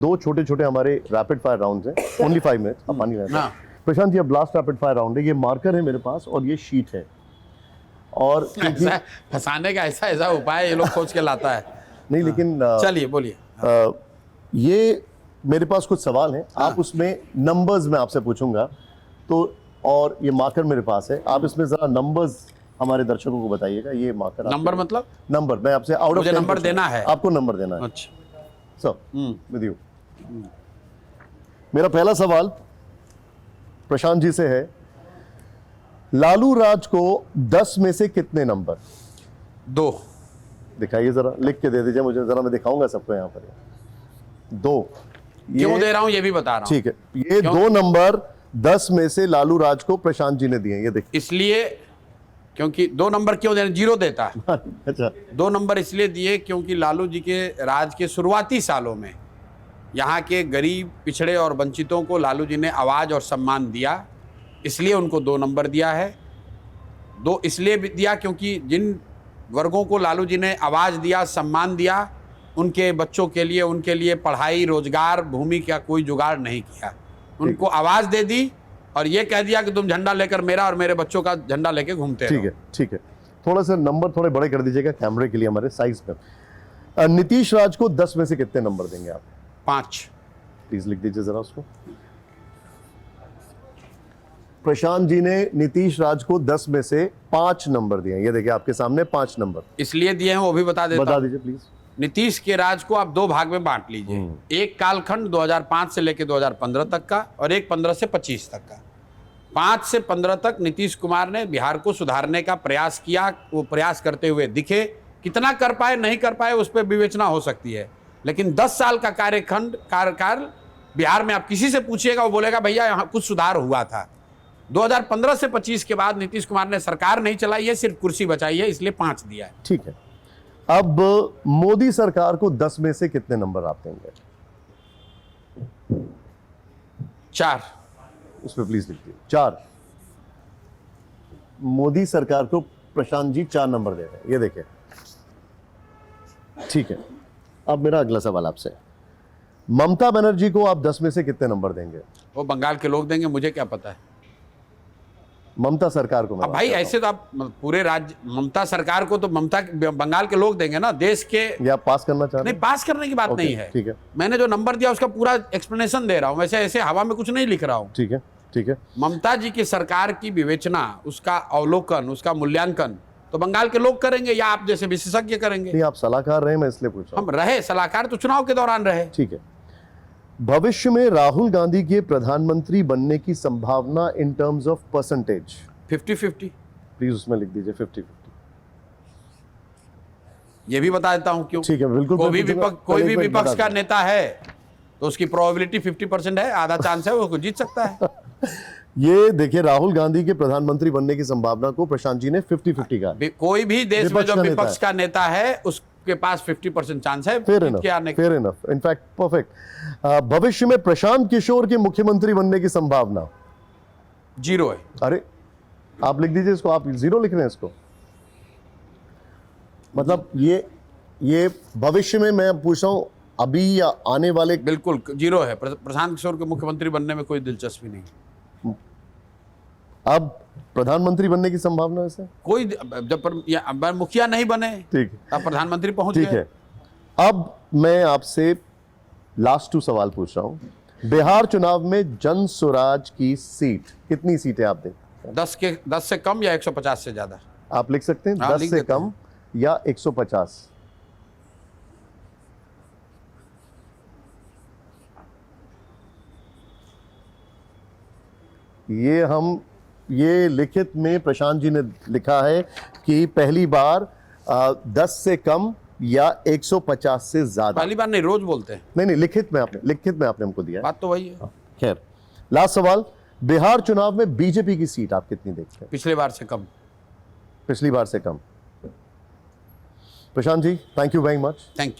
दो छोटे छोटे हमारे रैपिड फायर राउंड्स हैं, ओनली 5 मिनट्स, आप पानी लेना। प्रशांत जी, अब लास्ट रैपिड फायर राउंड है, ये मार्कर है मेरे पास और ये शीट है, और फंसाने का ऐसा उपाय ये लोग खोज के लाता है। नहीं लेकिन चलिए बोलिए। ये मेरे पास कुछ सवाल हैं, आप उसमें नंबर्स में आपसे पूछूंगा, तो और ये मार्कर मेरे पास है, आप इसमें जरा नंबर्स हमारे दर्शकों को बताइएगा। ये मार्कर नंबर मतलब नंबर मैं आपसे आउट ऑफ 10 नंबर देना है, आपको नंबर देना है। अच्छा सर विद यू। मेरा पहला सवाल प्रशांत जी से है, लालू राज को 10 में से कितने नंबर? 2। दिखाइए जरा, लिख के दे दीजिए मुझे, जरा मैं दिखाऊंगा सबको यहाँ पर। 2 क्यों दे रहा हूं ये भी बता रहा हूं। ठीक है, ये 2 नंबर 10 में से लालू राज को प्रशांत जी ने दिए, ये देखिए। इसलिए क्योंकि 2 नंबर क्यों देना, 0 देता है। अच्छा, 2 नंबर इसलिए दिए क्योंकि लालू जी के राज के शुरुआती सालों में यहाँ के गरीब, पिछड़े और वंचितों को लालू जी ने आवाज़ और सम्मान दिया, इसलिए उनको 2 नंबर दिया है। 2 इसलिए भी दिया क्योंकि जिन वर्गों को लालू जी ने आवाज़ दिया, सम्मान दिया, उनके बच्चों के लिए, उनके लिए पढ़ाई, रोजगार, भूमि का कोई जुगाड़ नहीं किया। उनको आवाज़ दे दी और ये कह दिया कि तुम झंडा लेकर मेरा और मेरे बच्चों का झंडा लेके घूमते रहो। ठीक है, ठीक है। थोड़ा सा नंबर थोड़े बड़े कर दीजिएगा कैमरे के लिए, हमारे साइज पे। नीतीश राज को 10 में से कितने नंबर देंगे आप? 5। प्लीज लिख दीजिए जरा उसको। प्रशांत जी ने नीतीश राज को 10 में से 5 नंबर दिए, ये देखिए आपके सामने 5 नंबर इसलिए दिए हैं, वो भी बता देता हूं। दीजिए प्लीज। नीतीश के राज को आप 2 भाग में बांट लीजिए, एक कालखंड 2005 से लेकर 2015 तक का और एक 15 से 25 तक का। 5 से 15 तक नीतीश कुमार ने बिहार को सुधारने का प्रयास किया, वो प्रयास करते हुए दिखे। कितना कर पाए नहीं कर पाए उस पर विवेचना हो सकती है, लेकिन 10 साल का कार्यकाल बिहार में आप किसी से पूछिएगा, वो बोलेगा भैया यहाँ कुछ सुधार हुआ था। 2015 से 25 के बाद नीतीश कुमार ने सरकार नहीं चलाई है, सिर्फ कुर्सी बचाई है, इसलिए 5 दिया है। ठीक है, अब मोदी सरकार को 10 में से कितने नंबर आप देंगे? 4। उसमें प्लीज लिख दीजिए 4। मोदी सरकार को प्रशांत जी 4 नंबर दे रहे हैं, ये देखिए। ठीक है, अब मेरा अगला सवाल आपसे, ममता बनर्जी को आप 10 में से कितने नंबर देंगे? वो बंगाल के लोग देंगे, मुझे क्या पता है। ममता सरकार को अब भाई ऐसे तो आप पूरे राज्य, ममता सरकार को तो ममता बंगाल के लोग देंगे ना, देश के। या पास करना चाह रहे नहीं, पास करने की बात नहीं है। ठीक है, मैंने जो नंबर दिया उसका पूरा एक्सप्लेनेशन दे रहा हूं, वैसे ऐसे हवा में कुछ नहीं लिख रहा हूं। ठीक है, ठीक है। ममता जी की सरकार की विवेचना, उसका अवलोकन, उसका मूल्यांकन तो बंगाल के लोग करेंगे या आप जैसे विशेषज्ञ करेंगे। नहीं, आप सलाहकार रहे, मैं इसलिए पूछ रहा हूं। हम रहे सलाहकार तो चुनाव के दौरान रहे। ठीक है, भविष्य में राहुल गांधी के प्रधानमंत्री बनने की संभावना in terms of percentage? 50-50। Please उसमें लिख दीजिए 50-50। ये भी बता देता हूं क्यों। ठीक है, बिल्कुल। कोई भी विपक्ष का नेता है तो उसकी प्रोबेबिलिटी 50% है, आधा चांस है वो जीत सकता है। ये देखिए, राहुल गांधी के प्रधानमंत्री बनने की संभावना को प्रशांत जी ने 50-50 का। कोई भी देश में जो विपक्ष का नेता है उसके पास 50% चांस है। Fair enough, in fact perfect. भविष्य में प्रशांत किशोर के मुख्यमंत्री बनने की संभावना 0 है। अरे आप लिख दीजिए इसको, आप 0 लिख रहे हैं इसको, मतलब ये भविष्य में मैं पूछ रहा हूं, अभी या आने वाले? बिल्कुल 0 है। प्रशांत किशोर के मुख्यमंत्री बनने में कोई दिलचस्पी नहीं। अब प्रधानमंत्री बनने की संभावना है कोई, जब मुखिया नहीं बने, ठीक है, अब प्रधानमंत्री पहुंच ठीक गए। है। अब मैं आपसे लास्ट 2 सवाल पूछ रहा हूं। बिहार चुनाव में जन स्वराज की सीट कितनी सीटें आप दें? 10 से कम या 150 से ज्यादा? आप लिख सकते हैं। 10 से कम या 150? ये लिखित में प्रशांत जी ने लिखा है कि पहली बार 10 से कम या 150 से ज्यादा। पहली बार नहीं, रोज बोलते हैं। नहीं, लिखित में आपने हमको दिया है। बात तो वही है। खैर, लास्ट सवाल, बिहार चुनाव में बीजेपी की सीट आप कितनी देखते हैं? पिछले बार से कम। पिछली बार से कम। Prashant ji, thank you very much. Thank you.